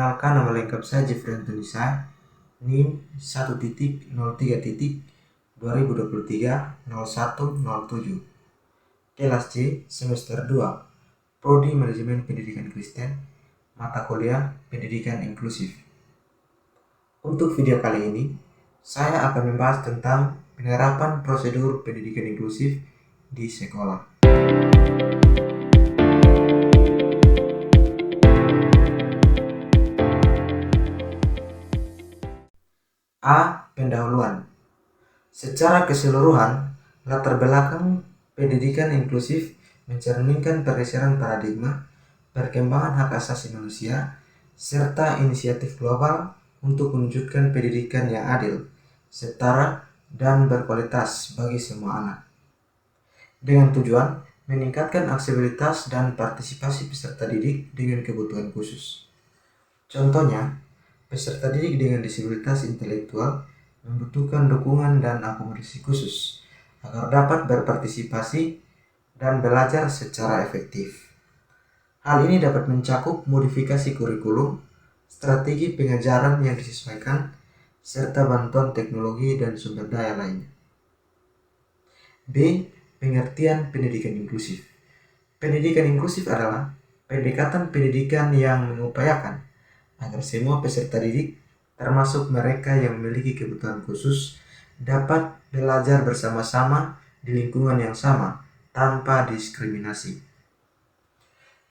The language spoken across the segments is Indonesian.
Perkenalkan, nama lengkap saya Jeffrey Antonisa, NIM 1.03.2023-0107, kelas C, semester 2, Prodi Manajemen Pendidikan Kristen, mata kuliah Pendidikan Inklusif. Untuk video kali ini, saya akan membahas tentang penerapan prosedur pendidikan inklusif di sekolah. A. Pendahuluan. Secara keseluruhan, latar belakang pendidikan inklusif mencerminkan pergeseran paradigma, perkembangan hak asasi manusia, serta inisiatif global untuk mewujudkan pendidikan yang adil, setara, dan berkualitas bagi semua anak. Dengan tujuan meningkatkan aksesibilitas dan partisipasi peserta didik dengan kebutuhan khusus. Contohnya, peserta didik dengan disabilitas intelektual membutuhkan dukungan dan akomodasi khusus agar dapat berpartisipasi dan belajar secara efektif. Hal ini dapat mencakup modifikasi kurikulum, strategi pengajaran yang disesuaikan, serta bantuan teknologi dan sumber daya lainnya. B. Pengertian pendidikan inklusif. Pendidikan inklusif adalah pendekatan pendidikan yang mengupayakan agar semua peserta didik, termasuk mereka yang memiliki kebutuhan khusus, dapat belajar bersama-sama di lingkungan yang sama tanpa diskriminasi.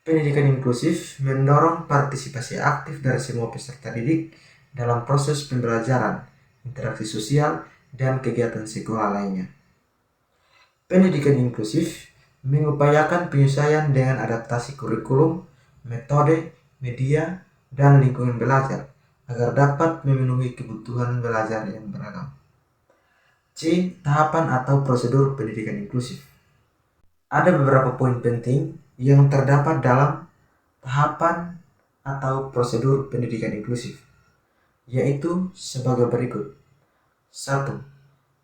Pendidikan inklusif mendorong partisipasi aktif dari semua peserta didik dalam proses pembelajaran, interaksi sosial, dan kegiatan sekolah lainnya. Pendidikan inklusif mengupayakan penyesuaian dengan adaptasi kurikulum, metode, media, dan lingkungan belajar agar dapat memenuhi kebutuhan belajar yang beragam. C. Tahapan atau prosedur pendidikan inklusif. Ada beberapa poin penting yang terdapat dalam tahapan atau prosedur pendidikan inklusif, yaitu sebagai berikut. 1.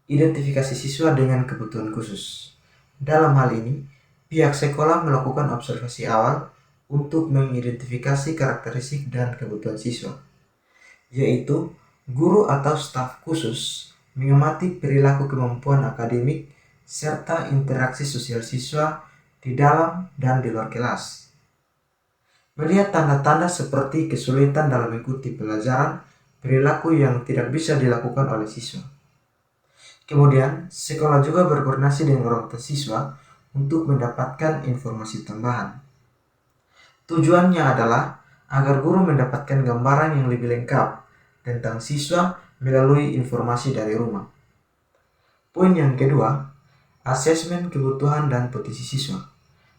Identifikasi siswa dengan kebutuhan khusus. Dalam hal ini, pihak sekolah melakukan observasi awal untuk mengidentifikasi karakteristik dan kebutuhan siswa, yaitu guru atau staf khusus mengamati perilaku kemampuan akademik serta interaksi sosial siswa di dalam dan di luar kelas. Melihat tanda-tanda seperti kesulitan dalam mengikuti pelajaran, perilaku yang tidak bisa dilakukan oleh siswa. Kemudian, sekolah juga berkoordinasi dengan orang tua siswa untuk mendapatkan informasi tambahan. Tujuannya adalah agar guru mendapatkan gambaran yang lebih lengkap tentang siswa melalui informasi dari rumah. Poin yang kedua, asesmen kebutuhan dan potensi siswa.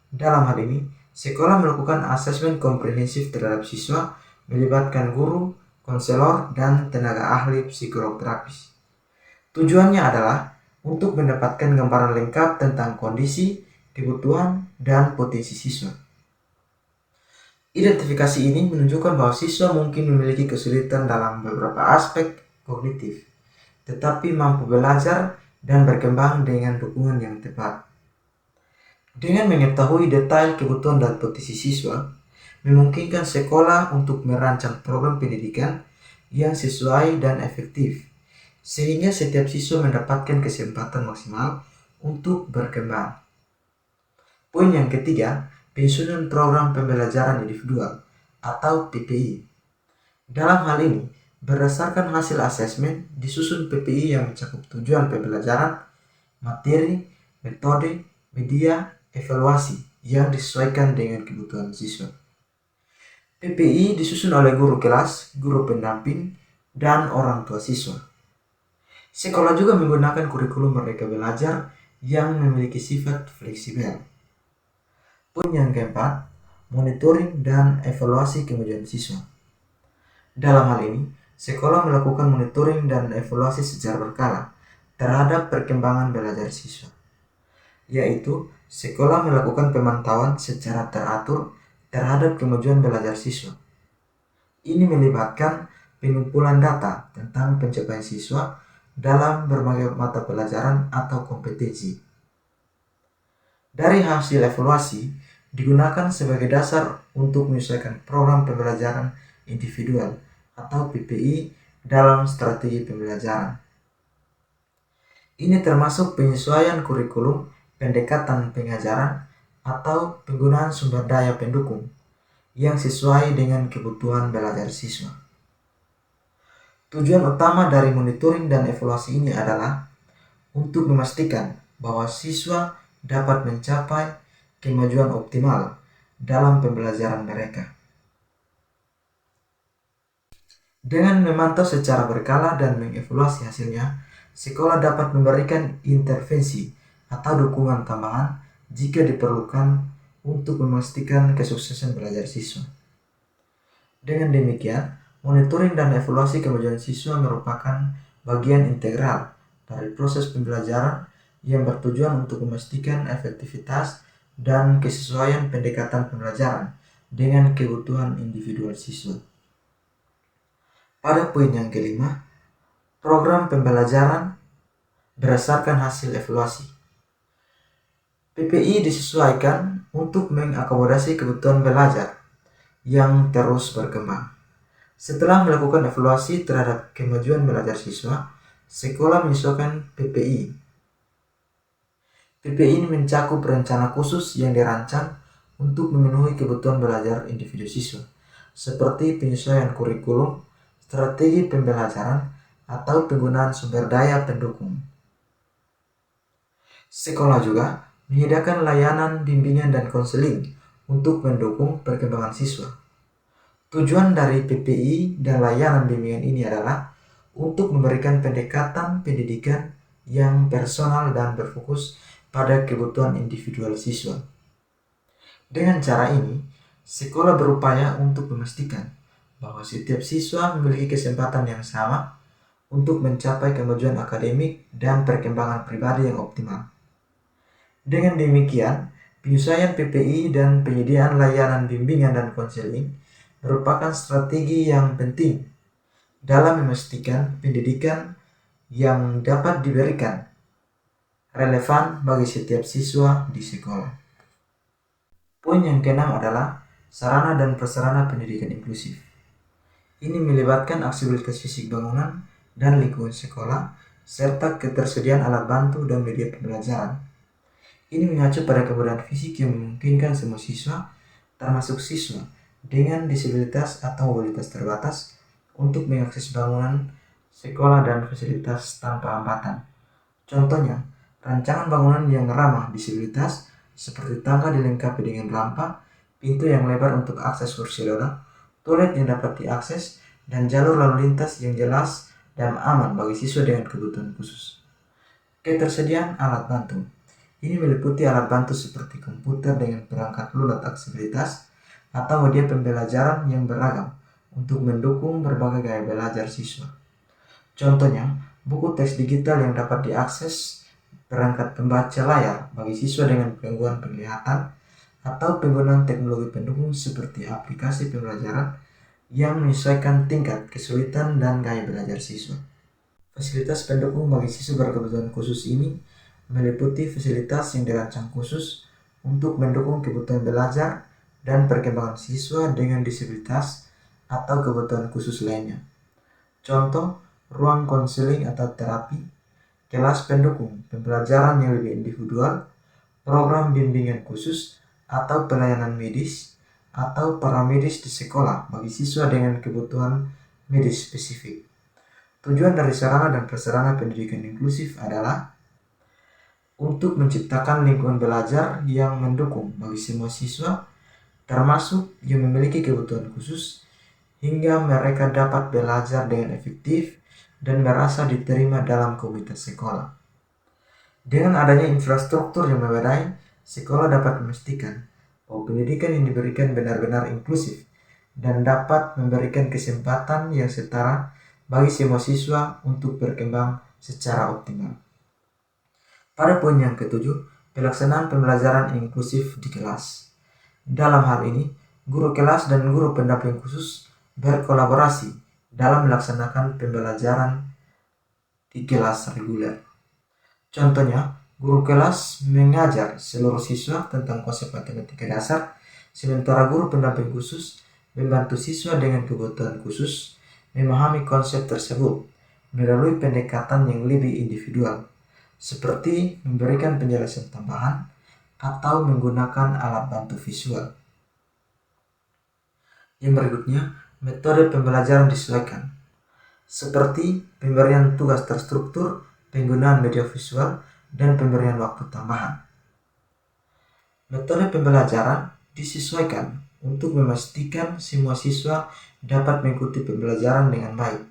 Dalam hal ini, sekolah melakukan asesmen komprehensif terhadap siswa melibatkan guru, konselor, dan tenaga ahli psikolog terapis. Tujuannya adalah untuk mendapatkan gambaran lengkap tentang kondisi, kebutuhan, dan potensi siswa. Identifikasi ini menunjukkan bahwa siswa mungkin memiliki kesulitan dalam beberapa aspek kognitif, tetapi mampu belajar dan berkembang dengan dukungan yang tepat. Dengan mengetahui detail kebutuhan dan potensi siswa, memungkinkan sekolah untuk merancang program pendidikan yang sesuai dan efektif, sehingga setiap siswa mendapatkan kesempatan maksimal untuk berkembang. Poin yang ketiga, penyusunan program pembelajaran individual atau PPI. Dalam hal ini, berdasarkan hasil asesmen, disusun PPI yang mencakup tujuan pembelajaran, materi, metode, media, evaluasi yang disesuaikan dengan kebutuhan siswa. PPI disusun oleh guru kelas, guru pendamping, dan orang tua siswa. Sekolah juga menggunakan kurikulum Merdeka Belajar yang memiliki sifat fleksibel. Poin yang keempat, monitoring dan evaluasi kemajuan siswa. Dalam hal ini, sekolah melakukan monitoring dan evaluasi secara berkala terhadap perkembangan belajar siswa, yaitu sekolah melakukan pemantauan secara teratur terhadap kemajuan belajar siswa. Ini melibatkan pengumpulan data tentang pencapaian siswa dalam berbagai mata pelajaran atau kompetensi. Dari hasil evaluasi, digunakan sebagai dasar untuk menyesuaikan program pembelajaran individual atau PPI dalam strategi pembelajaran. Ini termasuk penyesuaian kurikulum, pendekatan pengajaran, atau penggunaan sumber daya pendukung yang sesuai dengan kebutuhan belajar siswa. Tujuan utama dari monitoring dan evaluasi ini adalah untuk memastikan bahwa siswa dapat mencapai kemajuan optimal dalam pembelajaran mereka. Dengan memantau secara berkala dan mengevaluasi hasilnya, sekolah dapat memberikan intervensi atau dukungan tambahan jika diperlukan untuk memastikan kesuksesan belajar siswa. Dengan demikian, monitoring dan evaluasi kemajuan siswa merupakan bagian integral dari proses pembelajaran yang bertujuan untuk memastikan efektivitas dan kesesuaian pendekatan pembelajaran dengan kebutuhan individual siswa. Pada poin yang kelima, program pembelajaran berdasarkan hasil evaluasi. PPI disesuaikan untuk mengakomodasi kebutuhan belajar yang terus berkembang. Setelah melakukan evaluasi terhadap kemajuan belajar siswa, sekolah menyesuaikan PPI. PPI ini mencakup rencana khusus yang dirancang untuk memenuhi kebutuhan belajar individu siswa, seperti penyesuaian kurikulum, strategi pembelajaran, atau penggunaan sumber daya pendukung. Sekolah juga menyediakan layanan bimbingan dan konseling untuk mendukung perkembangan siswa. Tujuan dari PPI dan layanan bimbingan ini adalah untuk memberikan pendekatan pendidikan yang personal dan berfokus pada kebutuhan individual siswa. Dengan cara ini, sekolah berupaya untuk memastikan bahwa setiap siswa memiliki kesempatan yang sama untuk mencapai kemajuan akademik dan perkembangan pribadi yang optimal. Dengan demikian, penyesuaian PPI dan penyediaan layanan bimbingan dan konseling merupakan strategi yang penting dalam memastikan pendidikan yang dapat diberikan relevan bagi setiap siswa di sekolah. Poin yang keenam adalah sarana dan prasarana pendidikan inklusif. Ini melibatkan aksesibilitas fisik bangunan dan lingkungan sekolah, serta ketersediaan alat bantu dan media pembelajaran. Ini mengacu pada kemudahan fisik yang memungkinkan semua siswa, termasuk siswa dengan disabilitas atau mobilitas terbatas, untuk mengakses bangunan sekolah dan fasilitas tanpa hambatan. Contohnya, rancangan bangunan yang ramah disabilitas seperti tangga dilengkapi dengan rampa, pintu yang lebar untuk akses kursi roda, toilet yang dapat diakses, dan jalur lalu lintas yang jelas dan aman bagi siswa dengan kebutuhan khusus. Ketersediaan alat bantu. Ini meliputi alat bantu seperti komputer dengan perangkat lunak aksesibilitas atau media pembelajaran yang beragam untuk mendukung berbagai gaya belajar siswa. Contohnya, buku teks digital yang dapat diakses, perangkat pembaca layar bagi siswa dengan gangguan penglihatan, atau penggunaan teknologi pendukung seperti aplikasi pembelajaran yang menyesuaikan tingkat kesulitan dan gaya belajar siswa. Fasilitas pendukung bagi siswa berkebutuhan khusus ini meliputi fasilitas yang dirancang khusus untuk mendukung kebutuhan belajar dan perkembangan siswa dengan disabilitas atau kebutuhan khusus lainnya. Contoh, ruang konseling atau terapi, kelas pendukung pembelajaran yang lebih individual, program bimbingan khusus, atau pelayanan medis atau paramedis di sekolah bagi siswa dengan kebutuhan medis spesifik. Tujuan dari sarana dan prasarana pendidikan inklusif adalah untuk menciptakan lingkungan belajar yang mendukung bagi semua siswa, termasuk yang memiliki kebutuhan khusus, hingga mereka dapat belajar dengan efektif dan merasa diterima dalam komunitas sekolah. Dengan adanya infrastruktur yang memadai, sekolah dapat memastikan bahwa pendidikan yang diberikan benar-benar inklusif dan dapat memberikan kesempatan yang setara bagi semua siswa untuk berkembang secara optimal. Pada poin yang ketujuh, pelaksanaan pembelajaran inklusif di kelas. Dalam hal ini, guru kelas dan guru pendamping khusus berkolaborasi dalam melaksanakan pembelajaran di kelas reguler. Contohnya, guru kelas mengajar seluruh siswa tentang konsep matematika dasar, sementara guru pendamping khusus membantu siswa dengan kebutuhan khusus memahami konsep tersebut melalui pendekatan yang lebih individual, seperti memberikan penjelasan tambahan atau menggunakan alat bantu visual. Yang berikutnya, metode pembelajaran disesuaikan, seperti pemberian tugas terstruktur, penggunaan media visual, dan pemberian waktu tambahan. Metode pembelajaran disesuaikan untuk memastikan semua siswa dapat mengikuti pembelajaran dengan baik.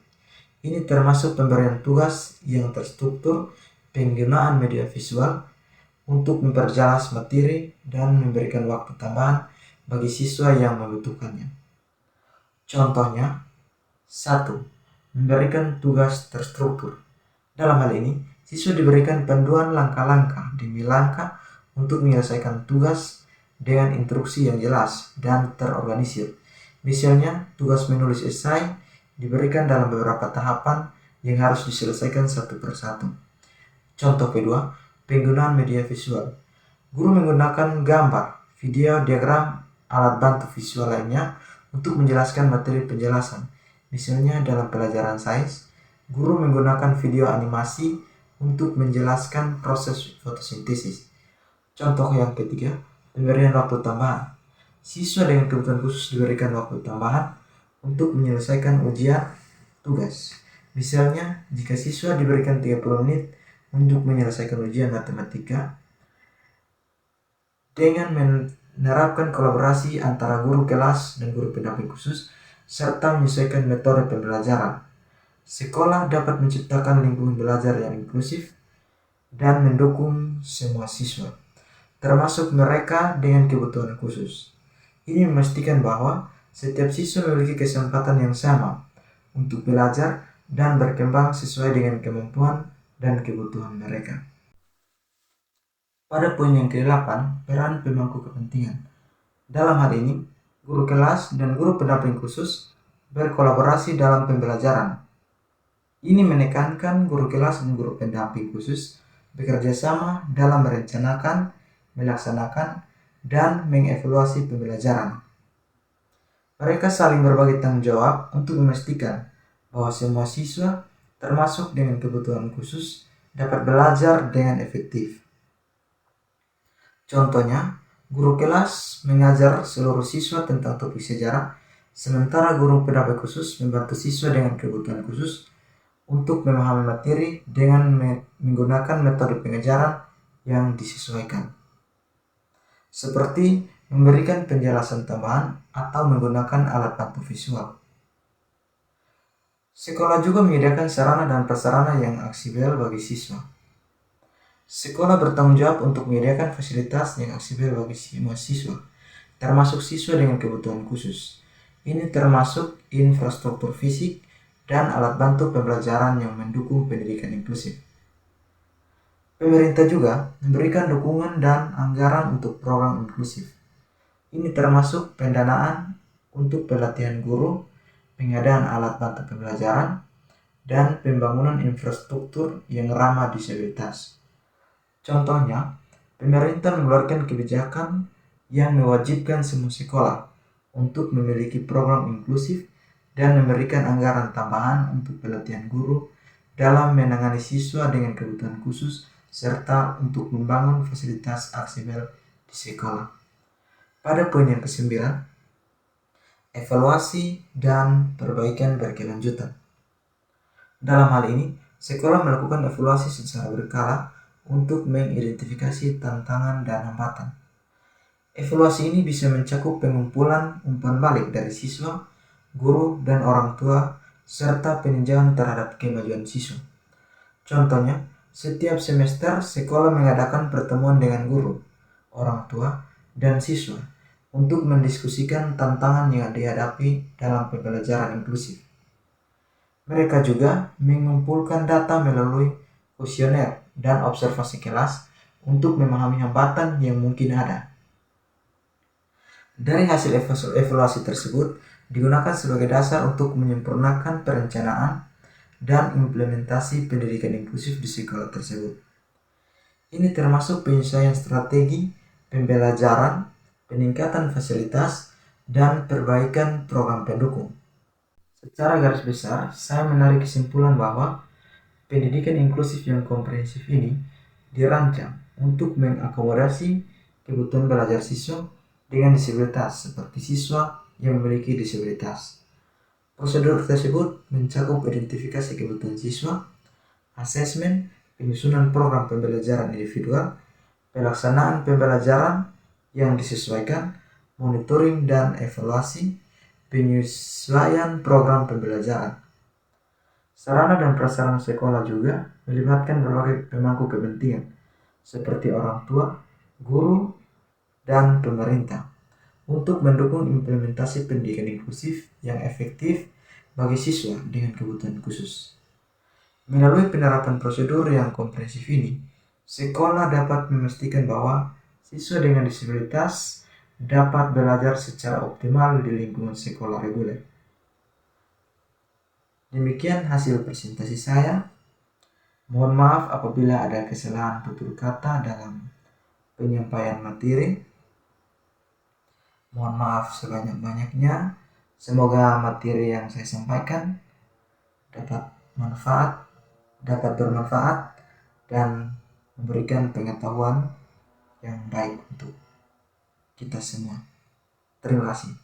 Ini termasuk pemberian tugas yang terstruktur, penggunaan media visual untuk memperjelas materi, dan memberikan waktu tambahan bagi siswa yang membutuhkannya. Contohnya, 1. Memberikan tugas terstruktur. Dalam hal ini, siswa diberikan panduan langkah-langkah demi langkah untuk menyelesaikan tugas dengan instruksi yang jelas dan terorganisir. Misalnya, tugas menulis esai diberikan dalam beberapa tahapan yang harus diselesaikan satu persatu. Contoh kedua, penggunaan media visual. Guru menggunakan gambar, video, diagram, alat bantu visual lainnya untuk menjelaskan materi penjelasan. Misalnya dalam pelajaran sains, guru menggunakan video animasi untuk menjelaskan proses fotosintesis. Contoh yang ketiga, pemberian waktu tambahan. Siswa dengan kebutuhan khusus diberikan waktu tambahan untuk menyelesaikan ujian tugas. Misalnya, jika siswa diberikan 30 menit untuk menyelesaikan ujian matematika dengan menerapkan kolaborasi antara guru kelas dan guru pendamping khusus, serta menyesuaikan metode pembelajaran. Sekolah dapat menciptakan lingkungan belajar yang inklusif dan mendukung semua siswa, termasuk mereka dengan kebutuhan khusus. Ini memastikan bahwa setiap siswa memiliki kesempatan yang sama untuk belajar dan berkembang sesuai dengan kemampuan dan kebutuhan mereka. Pada poin yang ke-8, peran pemangku kepentingan. Dalam hal ini, guru kelas dan guru pendamping khusus berkolaborasi dalam pembelajaran. Ini menekankan guru kelas dan guru pendamping khusus bekerja sama dalam merencanakan, melaksanakan, dan mengevaluasi pembelajaran. Mereka saling berbagi tanggung jawab untuk memastikan bahwa semua siswa, termasuk dengan kebutuhan khusus, dapat belajar dengan efektif. Contohnya, guru kelas mengajar seluruh siswa tentang topik sejarah, sementara guru pendamping khusus membantu siswa dengan kebutuhan khusus untuk memahami materi dengan menggunakan metode pengajaran yang disesuaikan, seperti memberikan penjelasan tambahan atau menggunakan alat bantu visual. Sekolah juga menyediakan sarana dan prasarana yang aksesibel bagi siswa. Sekolah bertanggung jawab untuk menyediakan fasilitas yang aksesibel bagi semua siswa, termasuk siswa dengan kebutuhan khusus. Ini termasuk infrastruktur fisik dan alat bantu pembelajaran yang mendukung pendidikan inklusif. Pemerintah juga memberikan dukungan dan anggaran untuk program inklusif. Ini termasuk pendanaan untuk pelatihan guru, pengadaan alat bantu pembelajaran, dan pembangunan infrastruktur yang ramah disabilitas. Contohnya, pemerintah mengeluarkan kebijakan yang mewajibkan semua sekolah untuk memiliki program inklusif dan memberikan anggaran tambahan untuk pelatihan guru dalam menangani siswa dengan kebutuhan khusus serta untuk membangun fasilitas aksesibel di sekolah. Pada poin yang ke-9, evaluasi dan perbaikan berkelanjutan. Dalam hal ini, sekolah melakukan evaluasi secara berkala untuk mengidentifikasi tantangan dan hambatan. Evaluasi ini bisa mencakup pengumpulan umpan balik dari siswa, guru, dan orang tua, serta peninjauan terhadap kemajuan siswa. Contohnya, setiap semester sekolah mengadakan pertemuan dengan guru, orang tua, dan siswa untuk mendiskusikan tantangan yang dihadapi dalam pembelajaran inklusif. Mereka juga mengumpulkan data melalui kuesioner dan observasi kelas untuk memahami hambatan yang mungkin ada. Dari hasil evaluasi tersebut digunakan sebagai dasar untuk menyempurnakan perencanaan dan implementasi pendidikan inklusif di sekolah tersebut. Ini termasuk penyesuaian strategi pembelajaran, peningkatan fasilitas, dan perbaikan program pendukung. Secara garis besar, saya menarik kesimpulan bahwa pendidikan inklusif yang komprehensif ini dirancang untuk mengakomodasi kebutuhan belajar siswa dengan disabilitas seperti siswa yang memiliki disabilitas. Prosedur tersebut mencakup identifikasi kebutuhan siswa, asesmen, penyusunan program pembelajaran individual, pelaksanaan pembelajaran yang disesuaikan, monitoring dan evaluasi, penyesuaian program pembelajaran. Sarana dan prasarana sekolah juga melibatkan berbagai pemangku kepentingan, seperti orang tua, guru, dan pemerintah, untuk mendukung implementasi pendidikan inklusif yang efektif bagi siswa dengan kebutuhan khusus. Melalui penerapan prosedur yang komprehensif ini, sekolah dapat memastikan bahwa siswa dengan disabilitas dapat belajar secara optimal di lingkungan sekolah reguler. Demikian hasil presentasi saya. Mohon maaf apabila ada kesalahan tutur kata dalam penyampaian materi. Mohon maaf sebanyak-banyaknya. Semoga materi yang saya sampaikan dapat bermanfaat dan memberikan pengetahuan yang baik untuk kita semua. Terima kasih.